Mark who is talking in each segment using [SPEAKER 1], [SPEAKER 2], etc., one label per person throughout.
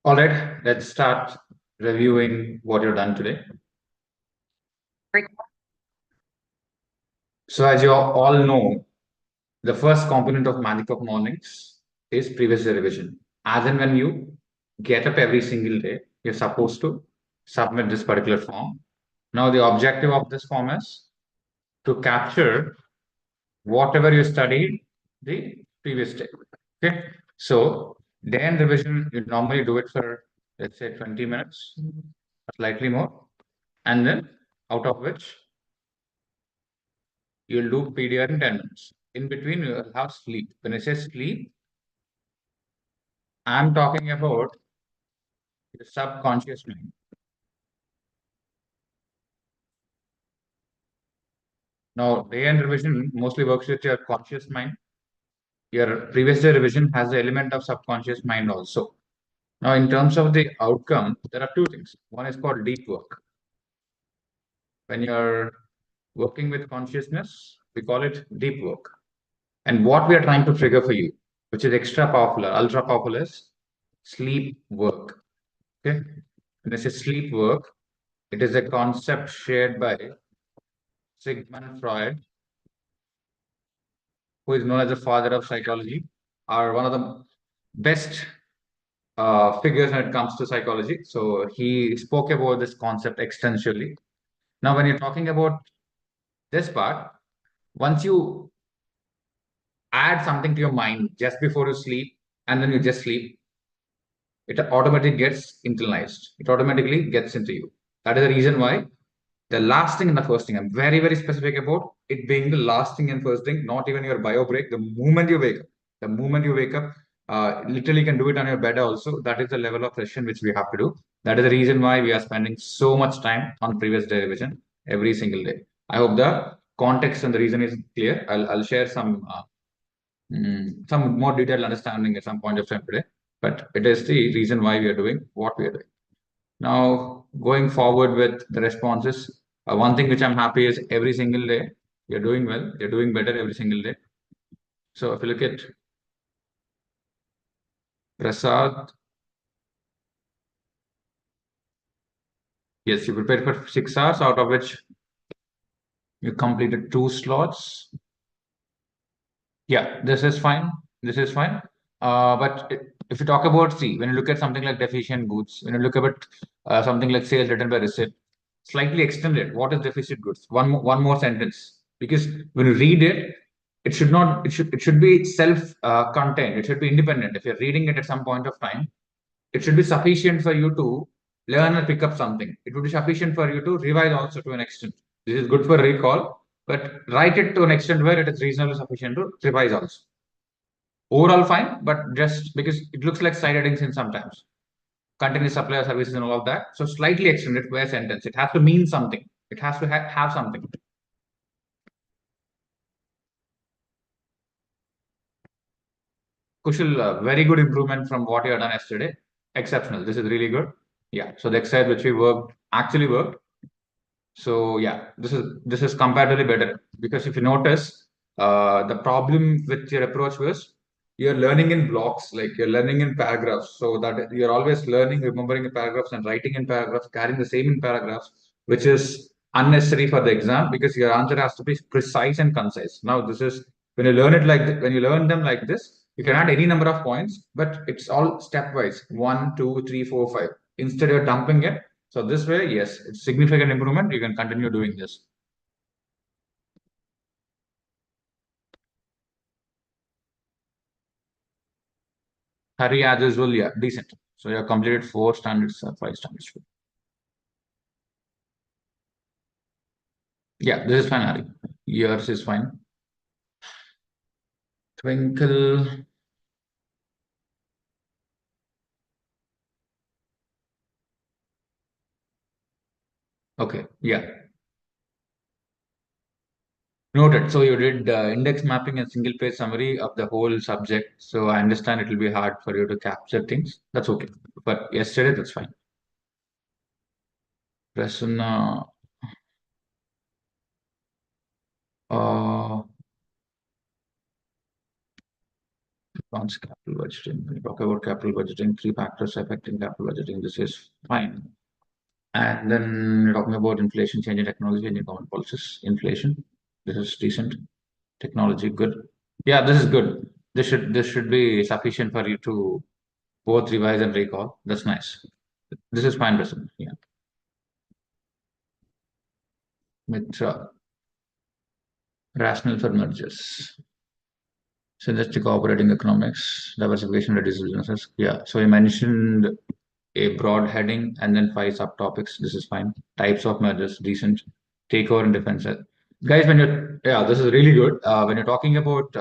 [SPEAKER 1] All right, let's start reviewing what you've done today. So, as you all know, the first component of Magic of Mornings is previous day revision. As and when you get up every single day, you're supposed to submit this particular form. Now, the objective of this form is to capture whatever you studied the previous day. Okay, so day end revision, you normally do it for, let's say, 20 minutes, slightly more, and then out of which you'll do PDR in 10 minutes. In between, you'll have sleep. When I say sleep, I'm talking about the subconscious mind. Now, day end revision mostly works with your conscious mind. Your previous day revision has the element of subconscious mind also. Now, in terms of the outcome, there are two things. One is called deep work. When you're working with consciousness, we call it deep work. And what we are trying to trigger for you, which is extra powerful or ultra powerful, is sleep work. Okay. When I say sleep work, it is a concept shared by Sigmund Freud, who is known as the father of psychology, are one of the best figures when it comes to psychology. So he spoke about this concept extensively. Now, when you're talking about this part, once you add something to your mind just before you sleep and then you just sleep, it automatically gets internalized. It automatically gets into you. That is the reason why the last thing and the first thing, I'm very, very specific about it being the last thing and first thing, not even your bio break. The moment you wake up, literally can do it on your bed also. That is the level of session which we have to do. That is the reason why we are spending so much time on previous day revision every single day. I hope the context and the reason is clear. I'll share some more detailed understanding at some point of time today. But it is the reason why we are doing what we are doing. Now, going forward with the responses, one thing which I'm happy is every single day you're doing well, you're doing better every single day. So if you look at Prasad, yes, you prepared for 6 hours, out of which you completed 2 slots. Yeah, this is fine. This is fine. But if you talk about, see, when you look at something like deficient goods, when you look at something like sales written by receipt, slightly extended. What is deficit goods? One more sentence. Because when you read it, it should not. It should be self contained. It should be independent. If you're reading it at some point of time, it should be sufficient for you to learn and pick up something. It would be sufficient for you to revise also to an extent. This is good for recall, but write it to an extent where it is reasonably sufficient to revise also. Overall fine, but just because it looks like side headings in sometimes. Continuous supplier services and all of that. So slightly extended per sentence. It has to mean something. It has to have something. Kushal, very good improvement from what you have done yesterday. Exceptional. This is really good. Yeah. So the exercise which we worked actually worked. So yeah, this is comparatively better because if you notice, the problem with your approach was you're learning in blocks, like you're learning in paragraphs, so that you're always learning, remembering the paragraphs and writing in paragraphs, carrying the same in paragraphs, which is unnecessary for the exam because your answer has to be precise and concise. Now, this is when you learn it like when you learn them like this, you can add any number of points, but it's all stepwise: 1, 2, 3, 4, 5. Instead, you're dumping it, so this way, yes, it's significant improvement. You can continue doing this. Hari, as usual, yeah, decent. So you have completed 4 standards, 5 standards. Yeah, this is fine, Hari. Yours is fine. Twinkle. Okay, yeah. Noted. So you did index mapping and single page summary of the whole subject. So I understand it will be hard for you to capture things. That's okay. But yesterday, that's fine. Prasanna, uh, Response capital budgeting. When you talk about capital budgeting, three factors affecting capital budgeting. This is fine. And then you're talking about inflation, change in technology, and government policies. Inflation, this is decent. Technology, good. Yeah, this is good. This should be sufficient for you to both revise and recall. That's nice. This is fine, President. Yeah. Mitra, rational for mergers. Synergistic operating economics, diversification, reduces businesses. Yeah. So you mentioned a broad heading and then five subtopics. This is fine. Types of mergers, decent. Takeover and defense. Guys, this is really good. When you're talking about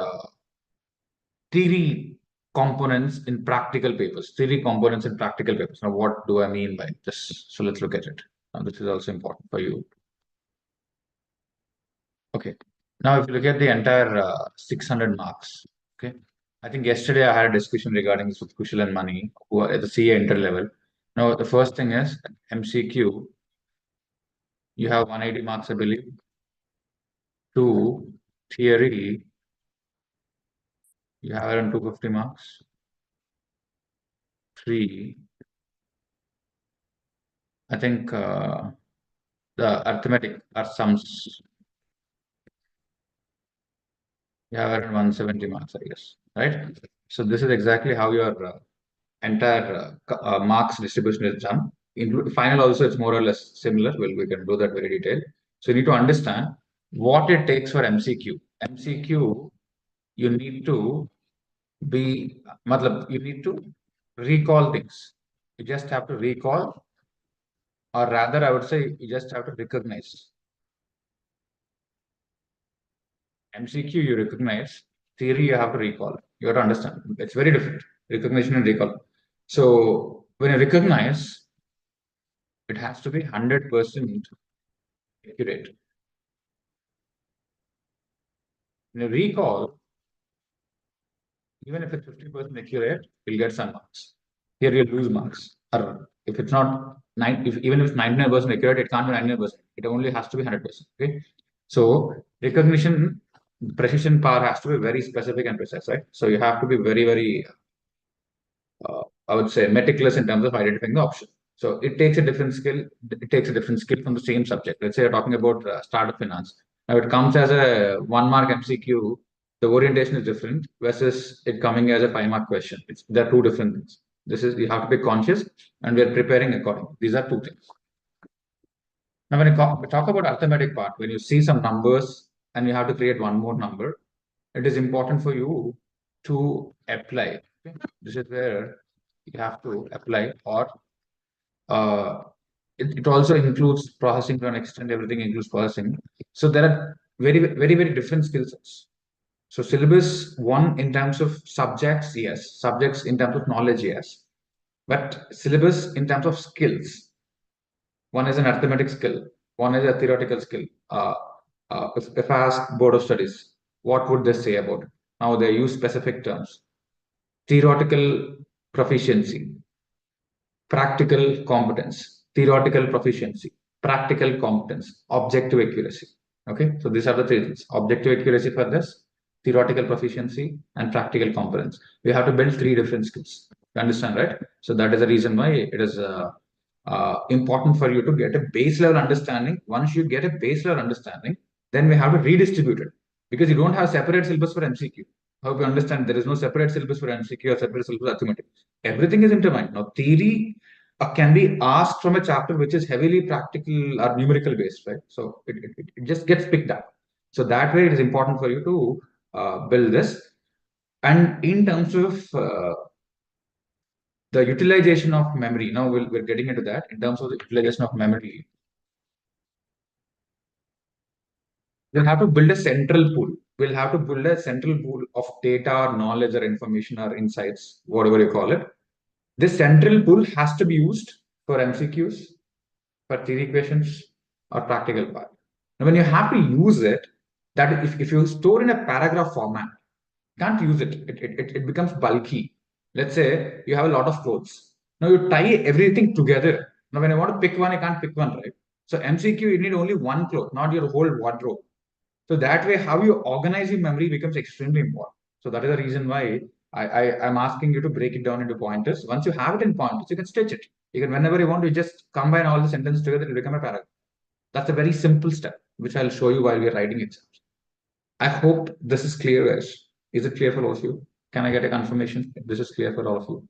[SPEAKER 1] theory components in practical papers, theory components in practical papers. Now, what do I mean by this? So let's look at it. Now, this is also important for you. Okay. Now, if you look at the entire 600 marks, okay. I think yesterday I had a discussion regarding this with Kushal and Mani, who are at the CA inter level. Now, the first thing is MCQ. You have 180 marks, I believe. 2, theory, you have around 250 marks. 3, I think the arithmetic are sums. You have around 170 marks, I guess, right? So this is exactly how your entire marks distribution is done. In final also, it's more or less similar. Well, we can do that very detailed. So you need to understand what it takes for MCQ. MCQ, you need to you need to recall things. You just have to recall, or rather, I would say you just have to recognize. MCQ, you recognize. Theory, you have to recall. You have to understand. It's very different. Recognition and recall. So when you recognize, it has to be 100% accurate. When you recall, even if it's 50% accurate, you'll get some marks. Here you'll lose marks. Or if it's not even if it's 99% accurate, it can't be 99%. It only has to be 100%. Okay. So recognition, precision power has to be very specific and precise, right? So you have to be very, very I would say meticulous in terms of identifying the option. So it takes a different skill. It takes a different skill from the same subject. Let's say you're talking about startup finance. Now it comes as a 1 mark MCQ. The orientation is different versus it coming as a 5 mark question. They're two different things. This is you have to be conscious, and we are preparing accordingly. These are two things. Now, when you talk about arithmetic part, when you see some numbers and you have to create one more number, it is important for you to apply. Okay? This is where you have to apply, or it also includes processing to an extent. Everything includes processing. So there are very, very, very different skill sets. So syllabus one in terms of subjects, yes. Subjects in terms of knowledge, yes. But syllabus in terms of skills, one is an arithmetic skill, one is a theoretical skill. If I ask Board of Studies, what would they say about it? Now they use specific terms. Theoretical proficiency, practical competence, theoretical proficiency, practical competence, objective accuracy. Okay, so these are the three things. Objective accuracy for this, theoretical proficiency, and practical competence. We have to build three different skills. You understand, right? So that is the reason why it is important for you to get a base level understanding. Once you get a base level understanding, then we have to redistribute it, because you don't have separate syllabus for MCQ. Hope you understand, there is no separate syllabus for MCQ or separate syllabus for arithmetic. Everything is intertwined. Now, theory can be asked from a chapter which is heavily practical or numerical based, right? So it just gets picked up. So that way, it is important for you to build this. And in terms of the utilization of memory, now we're getting into that. In terms of the utilization of memory, we'll have to build a central pool. We'll have to build a central pool of data or knowledge or information or insights, whatever you call it. This central pool has to be used for MCQs, for theory questions, or practical part. Now, when you have to use it, that if you store in a paragraph format, you can't use it. It becomes bulky. Let's say you have a lot of clothes. Now you tie everything together. Now, when I want to pick one, I can't pick one, right? So MCQ, you need only one cloth, not your whole wardrobe. So that way, how you organize your memory becomes extremely important. So that is the reason why I'm asking you to break it down into pointers. Once you have it in pointers, you can stitch it. You can, whenever you want, you just combine all the sentences together to become a paragraph. That's a very simple step, which I'll show you while we're writing exams. I hope this is clear, guys. Is it clear for all of you? Can I get a confirmation if this is clear for all of you?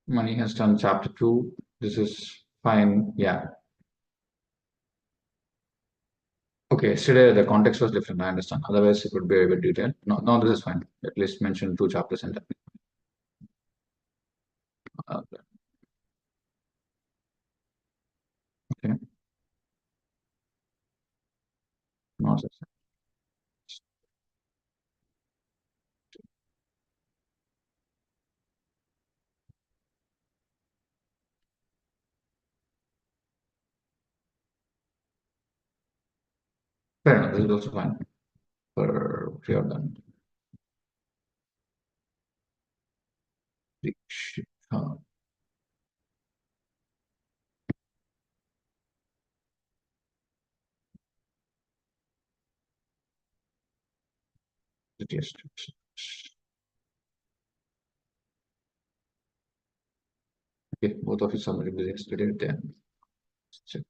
[SPEAKER 1] Mani has done chapter 2. This is fine. Yeah. Okay, yesterday the context was different. I understand. Otherwise, it would be a bit detailed. No, no, this is fine. At least mention 2 chapters and okay. No, fair enough. This is also fine for sure done. Uh, yes. Okay, both of you submitted this yesterday. Then let's check.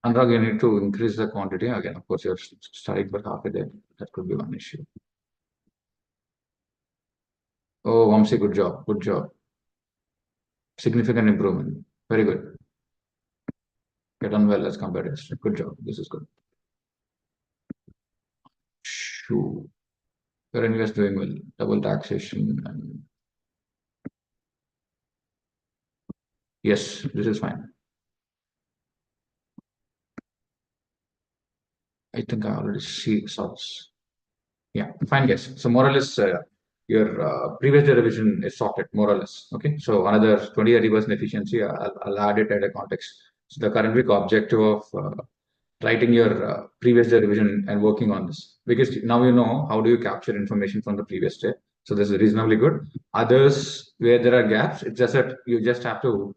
[SPEAKER 1] Anurag, you need to increase the quantity. Again, of course, you're studying for half a day. That could be one issue. Oh, Vamsi, good job. Good job. Significant improvement. Very good. Get on well as compared to yesterday. Good job. This is good. Shoo. Your anyways doing well. Double taxation and yes, this is fine. I think I already see sorts. Yeah, fine, guys. So more or less, your previous revision is sorted, more or less. Okay, so another 20-30% efficiency, I'll add it at a context. So the current week objective of writing your previous day revision and working on this, because now you know how do you capture information from the previous day. So this is reasonably good. Others where there are gaps, it's just that you just have to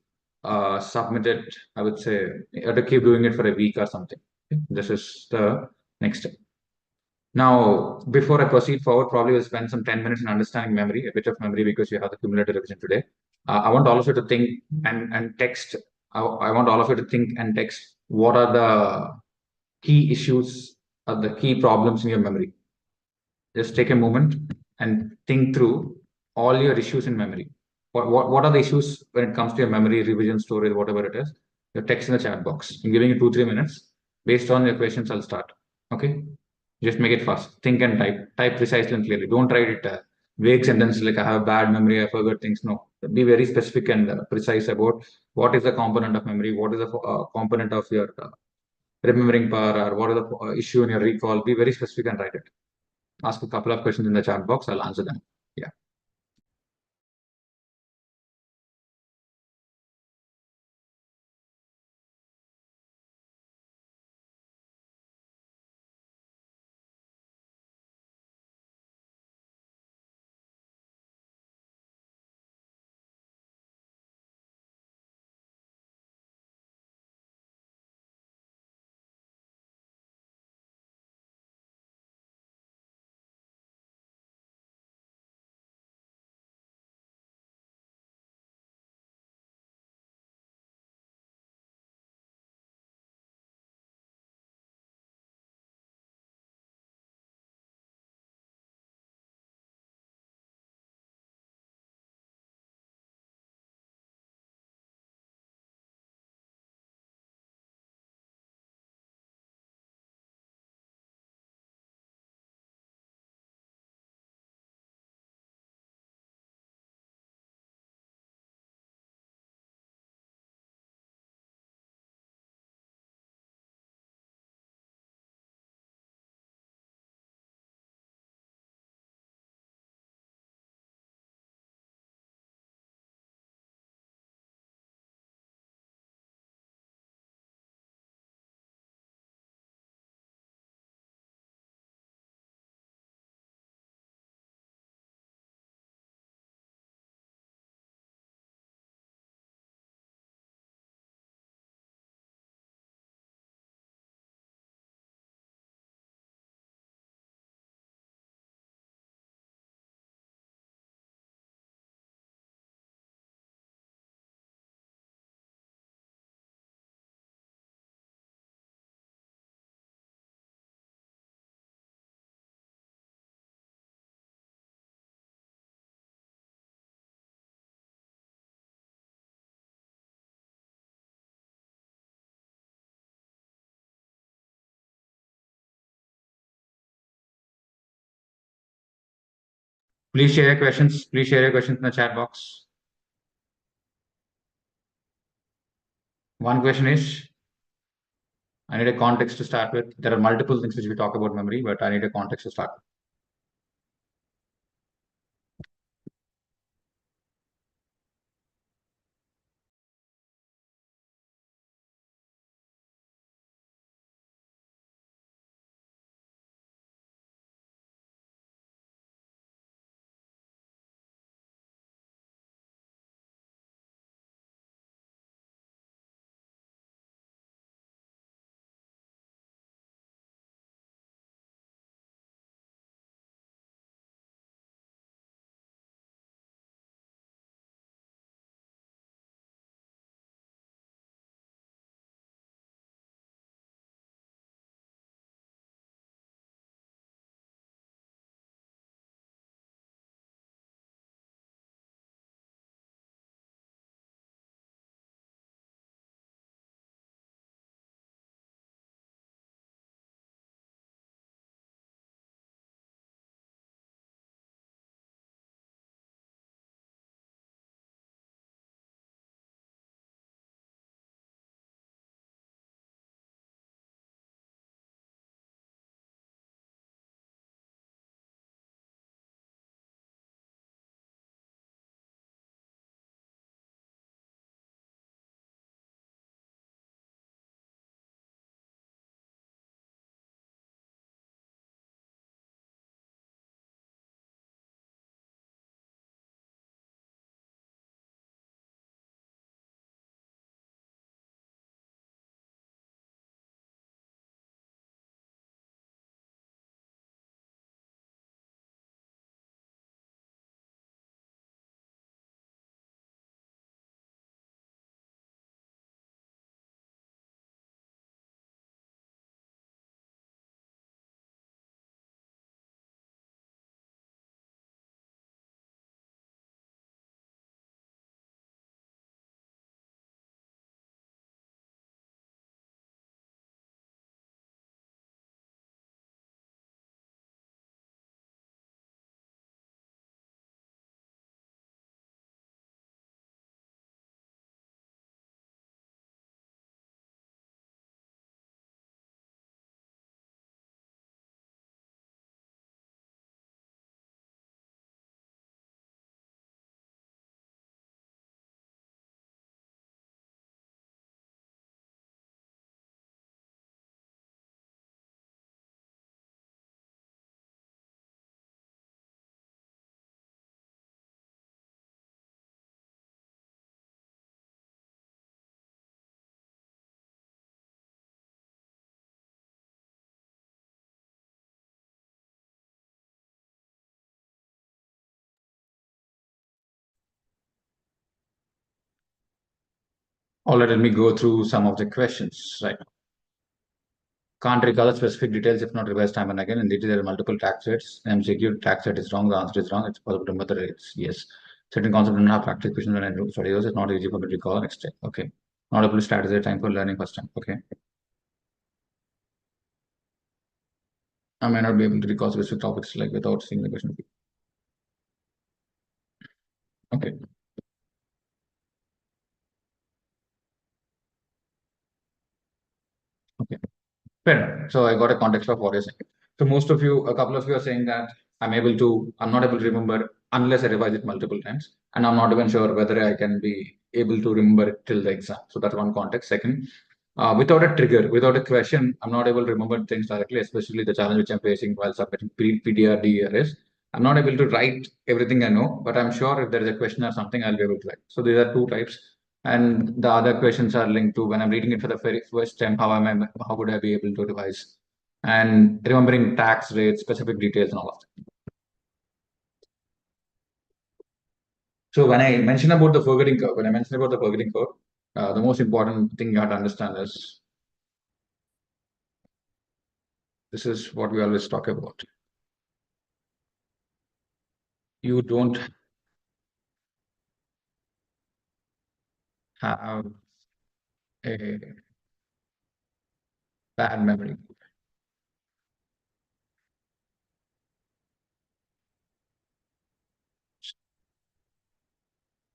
[SPEAKER 1] submit it. I would say you have to keep doing it for a week or something. Okay? This is the next step. Now, before I proceed forward, probably we'll spend some 10 minutes in understanding memory, a bit of memory because you have the cumulative revision today. I want all of you to think and text. I want all of you to think and text what are the key issues or the key problems in your memory. Just take a moment and think through all your issues in memory. What are the issues when it comes to your memory, revision, storage, whatever it is? Your text in the chat box. I'm giving you 2-3 minutes. Based on your questions, I'll start. Okay. Just make it fast. Think and type. Type precisely and clearly. Don't write it vague sentences like I have bad memory, I forgot things. No, be very specific and precise about what is the component of memory, what is the component of your remembering power, or what is the issue in your recall. Be very specific and write it. Ask a couple of questions in the chat box. I'll answer them. Yeah. Please share your questions. Please share your questions in the chat box. One question is, I need a context to start with. There are multiple things which we talk about memory, but I need a context to start with. All right, let me go through some of the questions. Right. Can't recall the specific details if not revised time and again. Indeed, there are multiple tax rates. MCQ tax rate is wrong. The answer is wrong. It's possible to remember the rates. Yes. Certain concepts don't have practice questions when I do study those. It's not easy for me to recall next day. Okay. Not able to strategize time for learning first time. Okay. I may not be able to recall specific topics like without seeing the question. Okay. Okay. Fair enough. So I got a context of what you're saying. So most of you, a couple of you are saying that I'm not able to remember unless I revise it multiple times. And I'm not even sure whether I can be able to remember it till the exam. So that's one context. Second, without a trigger, without a question, I'm not able to remember things directly, especially the challenge which I'm facing while submitting PDRD is I'm not able to write everything I know, but I'm sure if there is a question or something, I'll be able to write. So these are two types. And the other questions are linked to when I'm reading it for the very first time, how would I be able to revise? And remembering tax rates, specific details and all of that. So when I mention about the forgetting curve, the most important thing you have to understand is this is what we always talk about. You don't have a bad memory.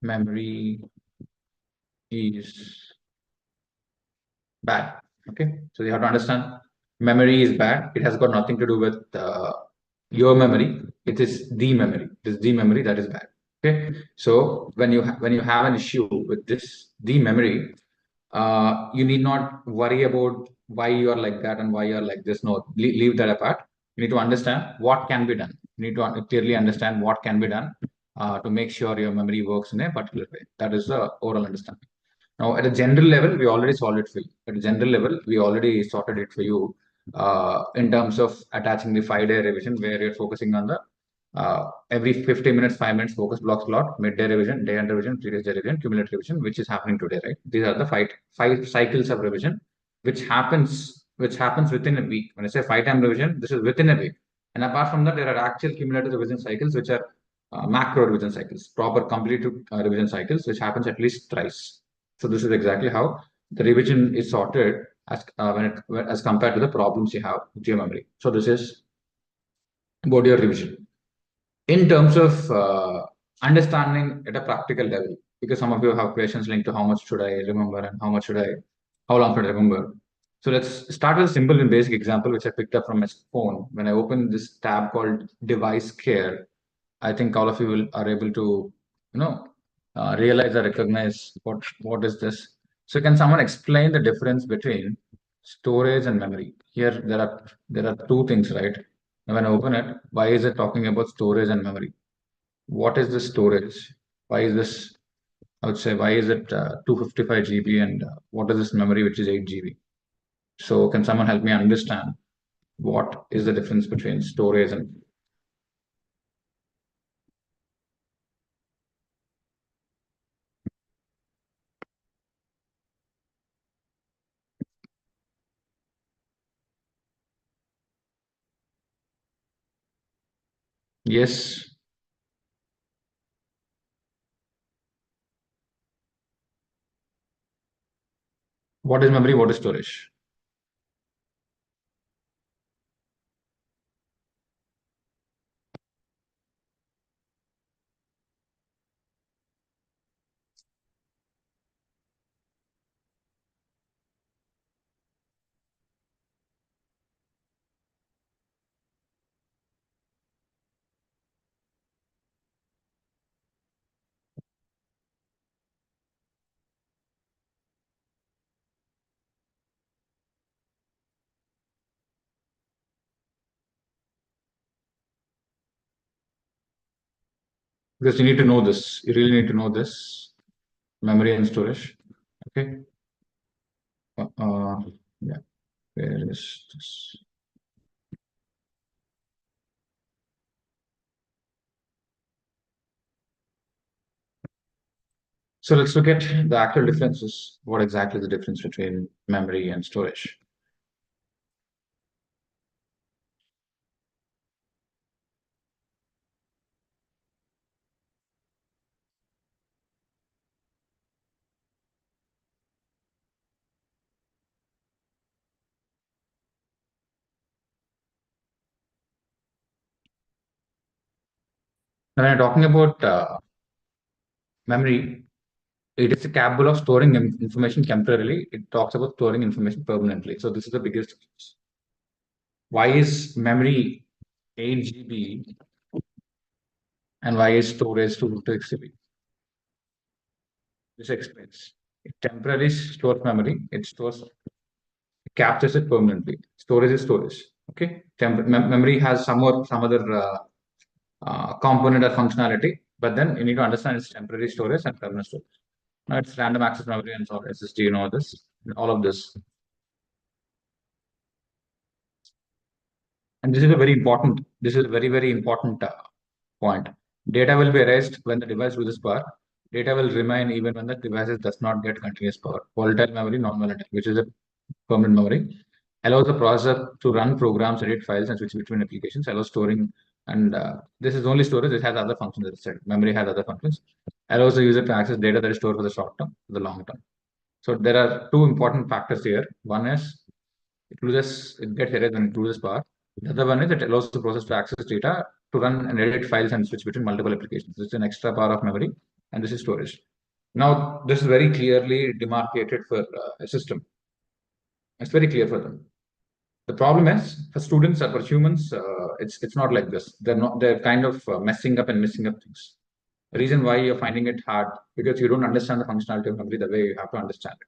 [SPEAKER 1] Memory is bad. Okay, so you have to understand memory is bad. It has got nothing to do with your memory. It is the memory. It is the memory that is bad. Okay, so when you have an issue with this the memory, you need not worry about why you are like that and why you are like this. No, leave that apart. You need to understand what can be done. You need to clearly understand what can be done to make sure your memory works in a particular way. That is the overall understanding. Now, at a general level, we already solved it for you. At a general level, we already sorted it for you in terms of attaching the 5-day revision, where you're focusing on the every 50 minutes, 5 minutes focus block slot, midday revision, day end revision, previous day revision, cumulative revision, which is happening today, right? These are the five cycles of revision, which happens within a week. When I say 5-time revision, this is within a week. And apart from that, there are actual cumulative revision cycles, which are macro revision cycles, proper complete revision cycles, which happens at least thrice. So this is exactly how the revision is sorted as compared to the problems you have with your memory. So this is about your revision. In terms of understanding at a practical level, because some of you have questions linked to how much should I remember and how long should I remember. So let's start with a simple and basic example, which I picked up from my phone. When I open this tab called Device Care, I think all of you are able to, realize or recognize what is this. So can someone explain the difference between storage and memory? Here there are two things, right? And when I open it, why is it talking about storage and memory? What is the storage? Why is this? I would say why is it 255 GB and what is this memory which is 8 GB? So can someone help me understand what is the difference between storage and yes? What is memory? What is storage? Because you need to know this. You really need to know this memory and storage. Okay. Yeah. Where is this? So let's look at the actual differences. What exactly the difference between memory and storage? When I'm talking about memory, it is capable of storing information temporarily. It talks about storing information permanently. So this is the biggest difference. Why is memory 8 GB and why is storage 256 GB? This explains. It temporarily stores memory. It captures it permanently. Storage is storage. Okay. Memory has some other component or functionality, but then you need to understand its temporary storage and permanent storage. Now it's random access memory and so SSD, you know this, all of this. And this is a very important, this is a very, very important point. Data will be erased when the device loses power. Data will remain even when the device does not get continuous power. Volatile memory, non-volatile, which is a permanent memory, allows the processor to run programs, edit files, and switch between applications, allows storing, and this is only storage, it has other functions as I said. Memory has other functions, allows the user to access data that is stored for the short term, for the long term. So there are two important factors here. One is it gets erased when it loses power. The other one is it allows the process to access data to run and edit files and switch between multiple applications. This is an extra power of memory, and this is storage. Now, this is very clearly demarcated for a system. It's very clear for them. The problem is for students or for humans, it's not like this. They're kind of messing up and missing up things. The reason why you're finding it hard because you don't understand the functionality of memory the way you have to understand it.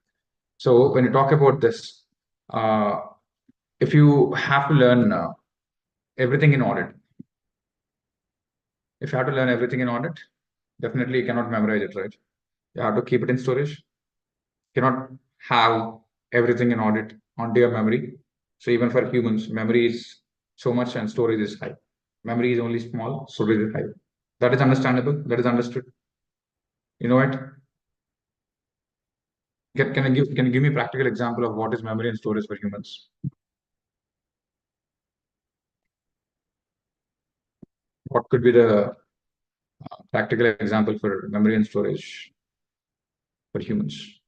[SPEAKER 1] So when you talk about this, uh, if you have to learn everything in audit, if you have to learn everything in audit, definitely you cannot memorize it, right? You have to keep it in storage. You cannot have everything in audit onto your memory. So even for humans, memory is so much and storage is high. Memory is only small, storage is high. That is understandable. That is understood. You know what? Can you give me a practical example of what is memory and storage for humans? What could be the practical example for memory and storage for humans?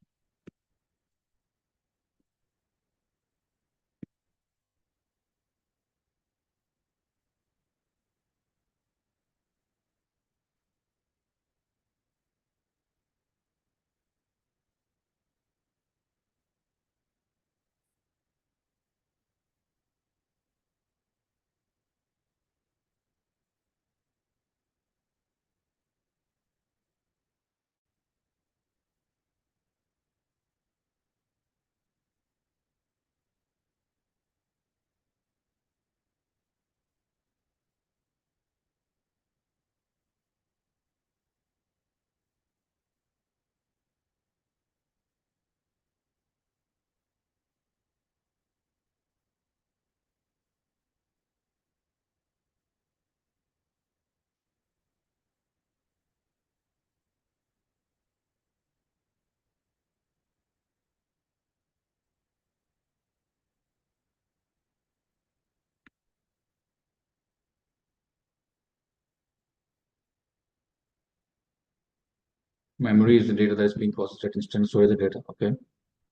[SPEAKER 1] Memory is the data that is being processed at instant, storage the data. Okay,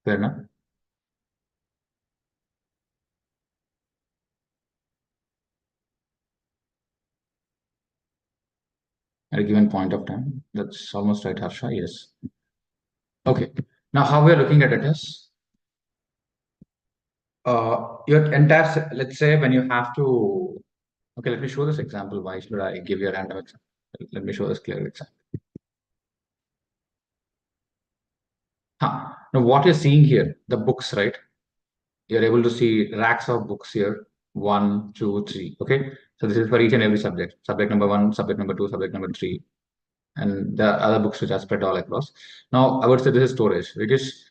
[SPEAKER 1] fair enough. At a given point of time. That's almost right, Harsha. Yes. Okay. Now, how we're looking at it is your entire, let's say when you have to, okay, let me show this example. Why should I give you a random example? Let me show this clear example. Now, what you're seeing here, the books, right? You're able to see racks of books here. 1, 2, 3. Okay. So this is for each and every subject. Subject number 1, subject number 2, subject number 3. And the other books which are spread all across. Now, I would say this is storage because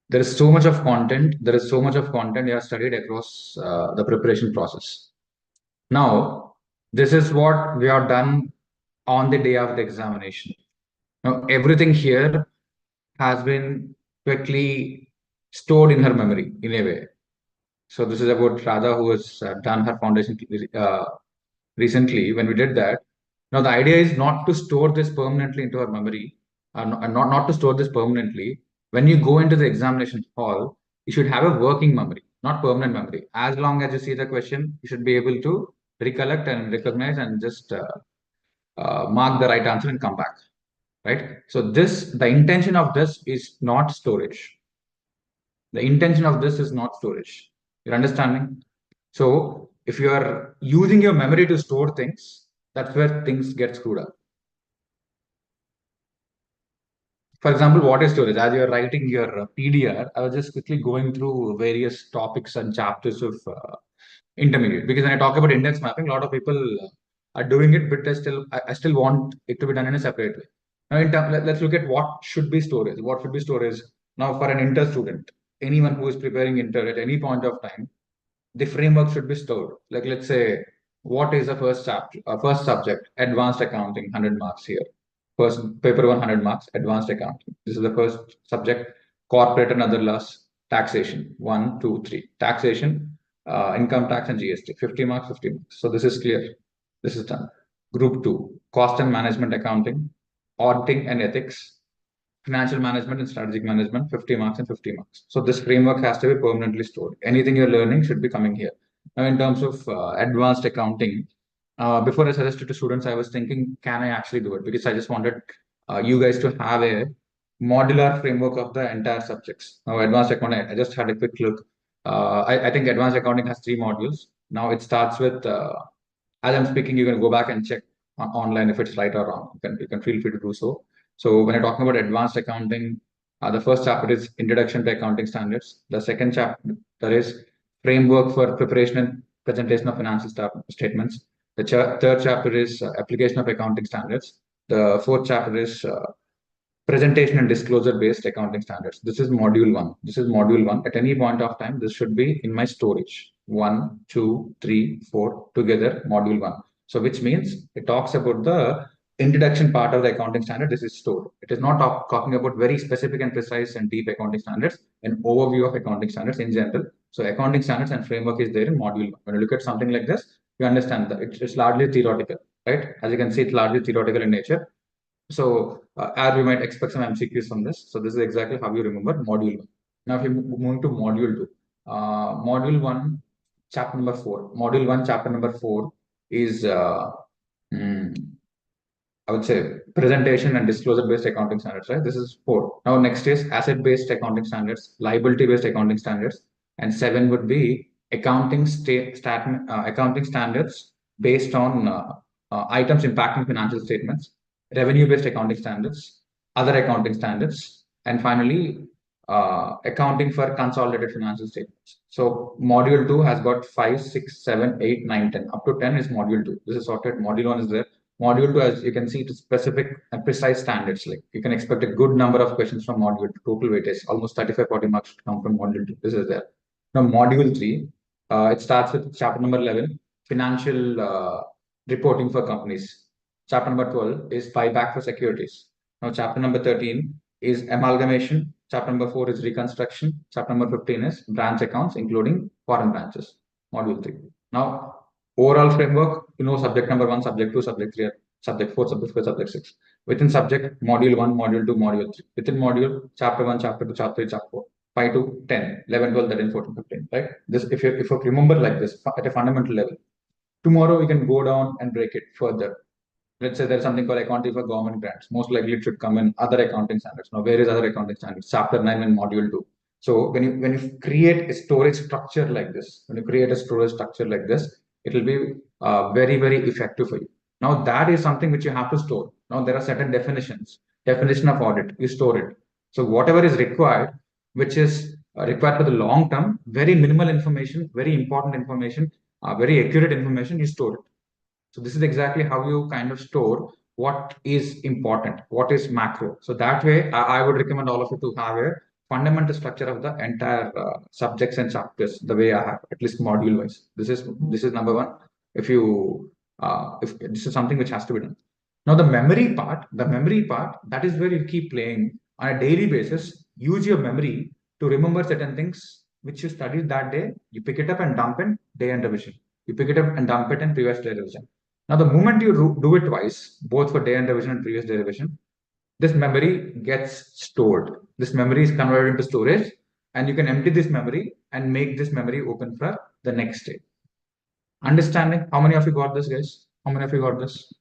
[SPEAKER 1] there is so much of content. There is so much of content you have studied across the preparation process. Now, this is what we have done on the day of the examination. Now, everything here has been quickly stored in her memory in a way. So this is about Radha, who has done her foundation recently. When we did that, now the idea is not to store this permanently into her memory, and not to store this permanently. When you go into the examination hall, you should have a working memory, not permanent memory. As long as you see the question, you should be able to recollect and recognize and just mark the right answer and come back, right? So the intention of this is not storage. The intention of this is not storage. You're understanding? So if you are using your memory to store things, that's where things get screwed up. For example, what is storage? As you're writing your PDR, I was just quickly going through various topics and chapters of intermediate. Because when I talk about index mapping, a lot of people are doing it, but I still want it to be done in a separate way. Now, let's look at what should be storage. What should be storage? Now, for an inter student, anyone who is preparing inter at any point of time, the framework should be stored. Like, let's say, what is the first chapter, first subject? Advanced accounting, 100 marks here. First paper 100 marks, advanced accounting. This is the first subject. Corporate and other laws, taxation, 1, 2, 3. Taxation, income tax and GST, 50 marks, 50 marks. So this is clear. This is done. Group 2, cost and management accounting, auditing and ethics, financial management and strategic management, 50 marks and 50 marks. So this framework has to be permanently stored. Anything you're learning should be coming here. Now, in terms of advanced accounting, before I suggested to students, I was thinking, can I actually do it? Because I just wanted you guys to have a modular framework of the entire subjects. Now, advanced accounting, I just had a quick look. I think advanced accounting has 3 modules. Now it starts with, as I'm speaking, you can go back and check online if it's right or wrong. You can feel free to do so. So when you're talking about advanced accounting, the first chapter is Introduction to Accounting Standards. The second chapter is Framework for Preparation and Presentation of Financial Statements. The third chapter is Application of Accounting Standards. The fourth chapter is Presentation and Disclosure Based Accounting Standards. This is module 1. This is module 1. At any point of time, this should be in my storage. 1, 2, 3, 4 together, module 1. So which means it talks about the introduction part of the accounting standard. This is stored. It is not talking about very specific and precise and deep accounting standards, an overview of accounting standards in general. So accounting standards and framework is there in module 1. When you look at something like this, you understand that it's largely theoretical, right? As you can see, it's largely theoretical in nature. So as we might expect some MCQs from this. So this is exactly how you remember module 1. Now, if you move to module 2, module 1, chapter number 4. Module 1, chapter number 4 is, I would say, presentation and disclosure based accounting standards, right? This is 4. Now, next is asset based accounting standards, liability based accounting standards, and 7 would be accounting standards based on items impacting financial statements, revenue-based accounting standards, other accounting standards, and finally, accounting for consolidated financial statements. So module 2 has got 5, 6, 7, 8, 9, 10. Up to 10 is module 2. This is sorted. Module 1 is there. Module 2, as you can see, it is specific and precise standards. Like you can expect a good number of questions from module 2. Total weightage, almost 35, 40 marks to come from module 2. This is there. Now, module 3, it starts with chapter number 11, financial reporting for companies. Chapter number 12 is buyback for securities. Now, chapter number 13 is amalgamation. Chapter number 4 is reconstruction. Chapter number 15 is branch accounts, including foreign branches. Module 3. Now, overall framework, subject number 1, subject 2, subject 3, subject 4, subject 5, subject 6. Within subject, module 1, module 2, module 3. Within module, chapter 1, chapter 2, chapter 3, chapter 4. 5 to 10, 11, 12, 13, 14, 15, right? This, if you remember like this at a fundamental level, tomorrow we can go down and break it further. Let's say there's something called accounting for government grants. Most likely it should come in other accounting standards. Now, where is other accounting standards? Chapter 9 and module 2. So when you create a storage structure like this, it will be very, very effective for you. Now, that is something which you have to store. Now, there are certain definitions. Definition of audit, you store it. So whatever is required, which is required for the long term, very minimal information, very important information, very accurate information, you store it. So this is exactly how you kind of store what is important, what is macro. So that way, I would recommend all of you to have a fundamental structure of the entire subjects and chapters, the way I have, at least module wise. This is number 1. If this is something which has to be done. Now the memory part, that is where you keep playing on a daily basis. Use your memory to remember certain things which you studied that day. You pick it up and dump in day and revision. You pick it up and dump it in previous day revision. Now, the moment you do it twice, both for day and revision and previous day revision, this memory gets stored. This memory is converted into storage, and you can empty this memory and make this memory open for the next day. Understanding? How many of you got this, guys? How many of you got this?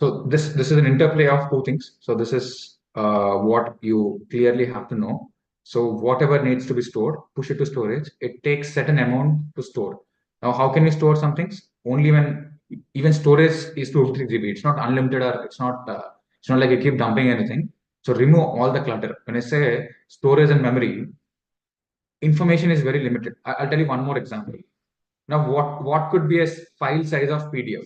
[SPEAKER 1] So this is an interplay of two things. So this is what you clearly have to know. So whatever needs to be stored, push it to storage. It takes certain amount to store. Now, how can we store some things? Only when even storage is 253 GB. It's not unlimited, or it's not like you keep dumping anything. So remove all the clutter. When I say storage and memory, information is very limited. I'll tell you one more example. Now, what could be a file size of PDF?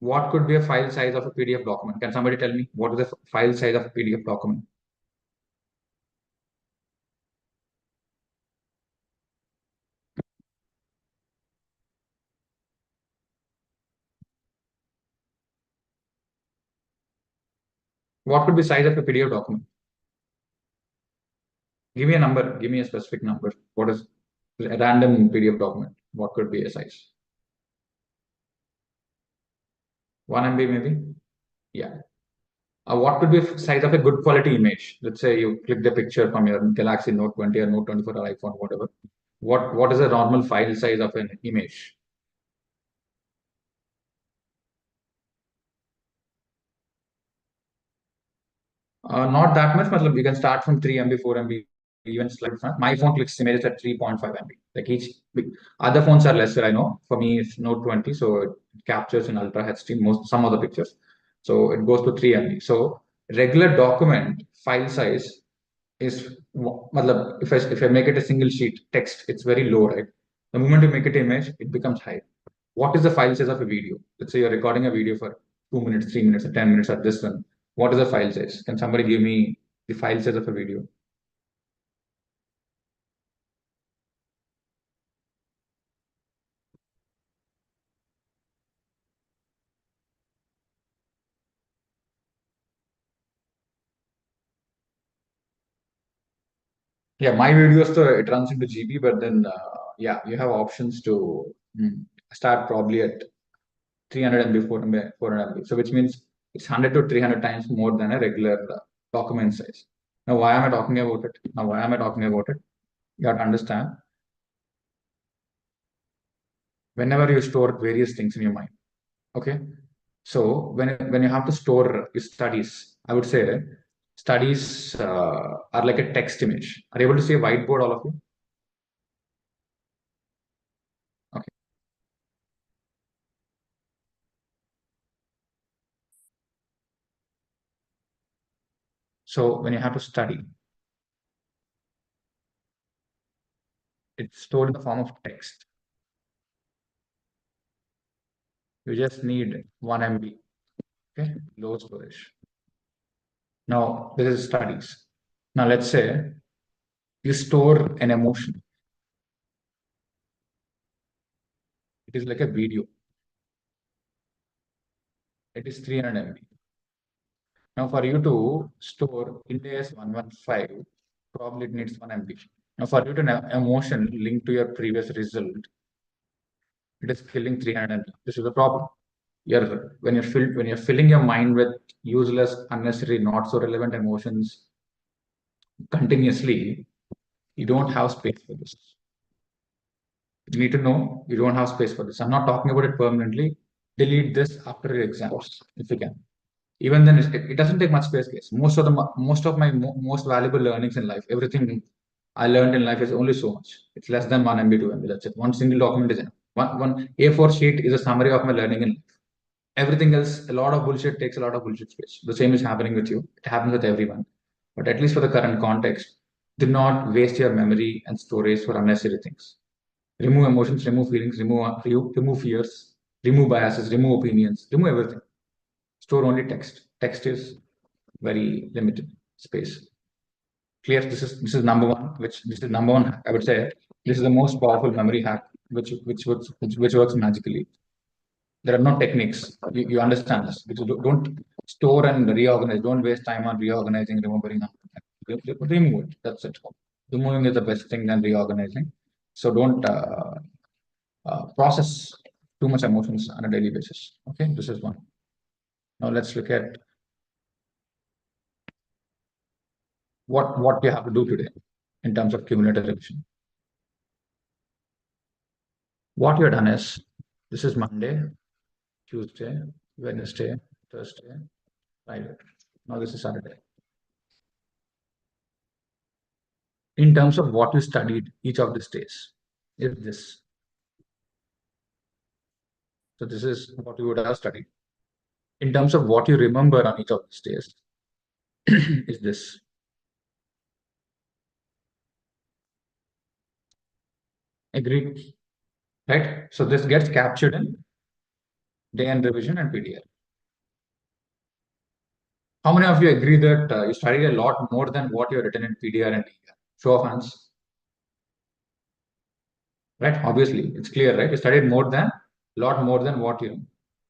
[SPEAKER 1] What could be a file size of a PDF document? Can somebody tell me what is the file size of a PDF document? What could be size of a PDF document? Give me a number. Give me a specific number. What is a random PDF document? What could be a size? 1 MB maybe? Yeah. What could be size of a good quality image? Let's say you click the picture from your Galaxy Note 20 or Note 24 or iPhone, whatever. What is a normal file size of an image? Not that much, but you can start from 3 MB, 4 MB, even slightly. My phone clicks images at 3.5 MB. Like other phones are lesser, I know. For me, it's Note 20, so it captures in Ultra HD some of the pictures. So it goes to 3 MB. So regular document file size is, if I make it a single sheet text, it's very low, right? The moment you make it image, it becomes high. What is the file size of a video? Let's say you're recording a video for 2 minutes, 3 minutes, or 10 minutes, or this one. What is the file size? Can somebody give me the file size of a video? Yeah, my videos, it runs into GB, but then yeah, you have options to start probably at 300 MB, 400 MB. So which means it's 100 to 300 times more than a regular document size. Now, why am I talking about it? Now, why am I talking about it? You have to understand, whenever you store various things in your mind. Okay. So when you have to store your studies, I would say studies are like a text image. Are you able to see a whiteboard, all of you? Okay. So when you have to study, it's stored in the form of text. You just need 1 MB. Okay, low storage. Now this is studies. Now let's say you store an emotion. It is like a video. It is 300 MB. Now for you to store India's 115, probably it needs 1 MB. Now for you to have emotion linked to your previous result, it is killing 300 MB. This is the problem. When you're filling your mind with useless, unnecessary, not so relevant emotions continuously, you don't have space for this. You need to know you don't have space for this. I'm not talking about it permanently. Delete this after your exams if you can. Even then, it doesn't take much space, guys. Most of my most valuable learnings in life, everything I learned in life is only so much. It's less than 1 MB, 2 MB. That's it. One single document is enough. One A4 sheet is a summary of my learning in life. Everything else, a lot of bullshit takes a lot of bullshit space. The same is happening with you. It happens with everyone. But at least for the current context, do not waste your memory and storage for unnecessary things. Remove emotions, remove feelings, remove fears, remove biases, remove opinions, remove everything. Store only text. Text is very limited space. Clear? This is number one. This is number one hack. I would say this is the most powerful memory hack, which works magically. There are no techniques. You understand this. Don't store and reorganize. Don't waste time on reorganizing, remembering. Remove it. That's it. Removing is the best thing than reorganizing. So don't process too much emotions on a daily basis. Okay, this is one. Now let's look at what you have to do today in terms of cumulative revision. What you've done is this is Monday, Tuesday, Wednesday, Thursday, Friday. Now this is Saturday. In terms of what you studied each of these days, is this. So this is what you would have studied. In terms of what you remember on each of these days, is this. Agreed? Right? So this gets captured in day end revision and PDL. How many of you agree that you studied a lot more than what you've written in PDR and DER? Show of hands. Right? Obviously, it's clear, right? You studied lot more than what you know.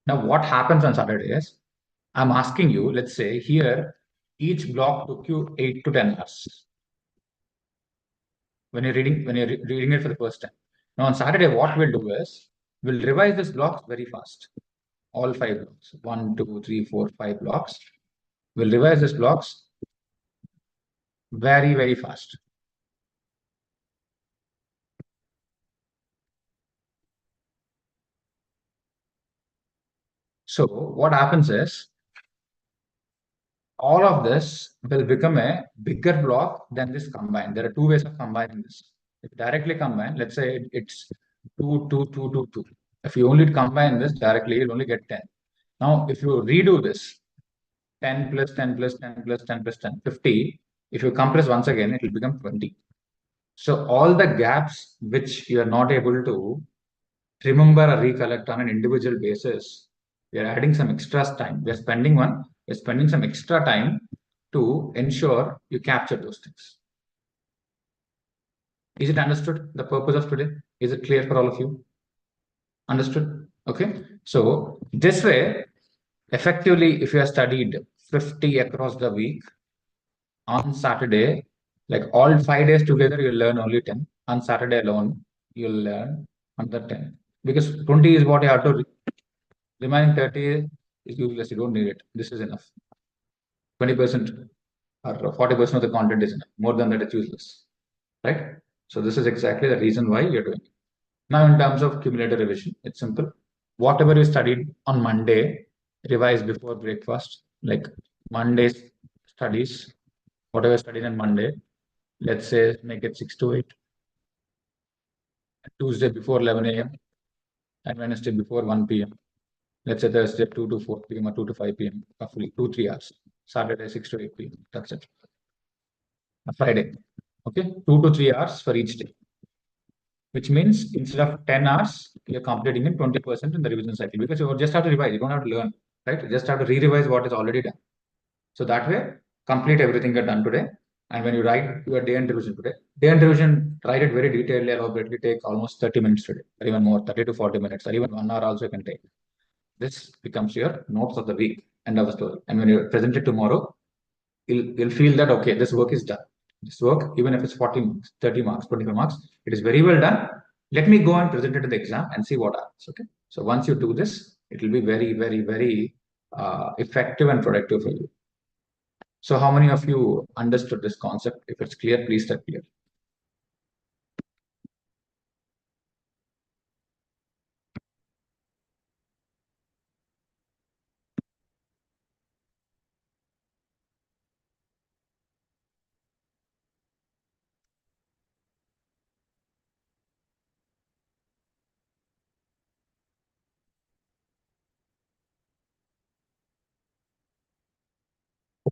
[SPEAKER 1] Now, what happens on Saturdays? I'm asking you, let's say here, each block took you 8 to 10 hours when you're reading it for the first time. Now on Saturday, what we'll do is we'll revise this blocks very fast. All 5 blocks, 1, 2, 3, 4, 5 blocks. We'll revise this blocks very, very fast. So what happens is all of this will become a bigger block than this combined. There are two ways of combining this. If directly combine, let's say it's 2, 2, 2, 2, 2. If you only combine this directly, you'll only get 10. Now, if you redo this, 10 plus 10 plus 10 plus 10 plus 10, 50, if you compress once again, it will become 20. So all the gaps which you are not able to remember or recollect on an individual basis, we are adding some extra time. We're spending some extra time to ensure you capture those things. Is it understood? The purpose of today? Is it clear for all of you? Understood? Okay. So this way, effectively, if you have studied 50 across the week, on Saturday, like all 5 days together, you'll learn only 10. On Saturday alone, you'll learn another 10. Because 20 is what you have to, remaining 30 is useless. You don't need it. This is enough. 20% or 40% of the content is enough. More than that, it's useless. Right? So this is exactly the reason why you're doing it. Now, in terms of cumulative revision, it's simple. Whatever you studied on Monday, revise before breakfast. Like Monday's studies, whatever studied on Monday, let's say make it 6 to 8. Tuesday before 11 a.m. and Wednesday before 1 p.m. Let's say Thursday 2 to 4 p.m. or 2 to 5 p.m. roughly 2-3 hours. Saturday 6 to 8 p.m. That's it. Friday. Okay, 2 to 3 hours for each day. Which means instead of 10 hours, you're completing in 20% in the revision cycle because you just have to revise. You don't have to learn, right? You just have to re-revise what is already done. So that way, complete everything you've done today. And when you write your day end revision today, day end revision, write it very detailedly, elaborately, take almost 30 minutes today, or even more, 30 to 40 minutes, or even 1 hour also you can take. This becomes your notes of the week, end of the story. And when you present it tomorrow, you'll feel that, okay, this work is done. This work, even if it's 40 marks, 30 marks, 25 marks, it is very well done. Let me go and present it to the exam and see what happens. Okay. So once you do this, it will be very, very, very effective and productive for you. So how many of you understood this concept? If it's clear, please type clear.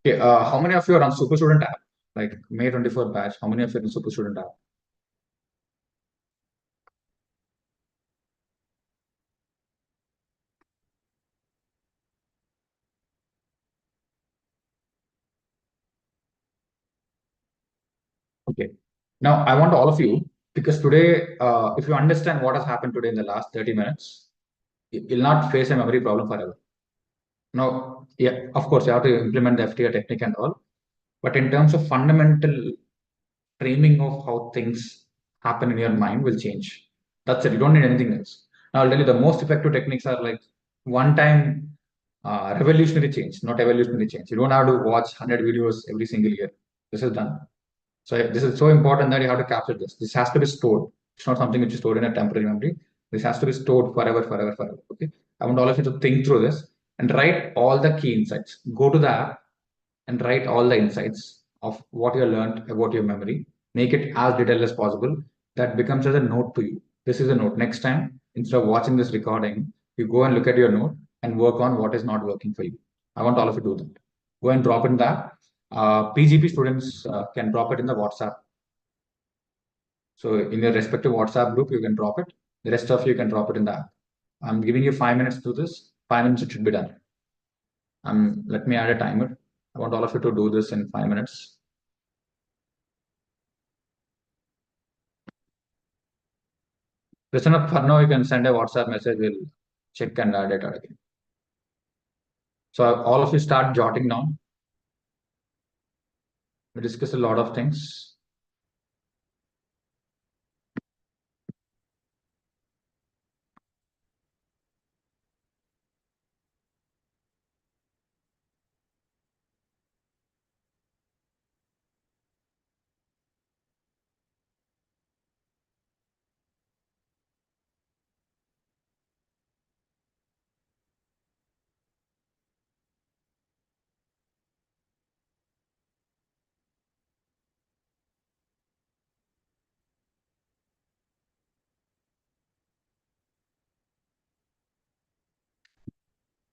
[SPEAKER 1] Okay, how many of you are on Super Student app? Like May 24 batch, how many of you are in Super Student app? Okay. Now I want all of you, because today, if you understand what has happened today in the last 30 minutes, you'll not face a memory problem forever. Now, yeah, of course, you have to implement the FTR technique and all, but in terms of fundamental framing of how things happen in your mind will change. That's it. You don't need anything else. Now, I'll tell you the most effective techniques are like one time revolutionary change, not evolutionary change. You don't have to watch 100 videos every single year. This is done. So this is so important that you have to capture this. This has to be stored. It's not something which is stored in a temporary memory. This has to be stored forever, forever, forever. Okay. I want all of you to think through this and write all the key insights. Go to the app and write all the insights of what you learned about your memory. Make it as detailed as possible. That becomes as a note to you. This is a note. Next time, instead of watching this recording, you go and look at your note and work on what is not working for you. I want all of you to do that. Go and drop in that. PGP students can drop it in the WhatsApp. So in your respective WhatsApp group, you can drop it. The rest of you can drop it in the app. I'm giving you 5 minutes to do this. 5 minutes it should be done. Let me add a timer. I want all of you to do this in 5 minutes. Listen up for now. You can send a WhatsApp message. We'll check and add it again. So all of you start jotting down. We discuss a lot of things.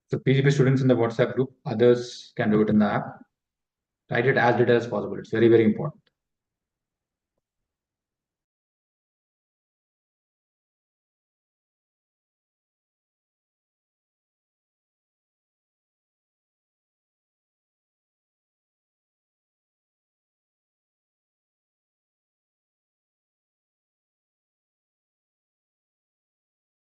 [SPEAKER 1] So PGP students in the WhatsApp group, others can do it in the app. Write it as detailed as possible. It's very, very important.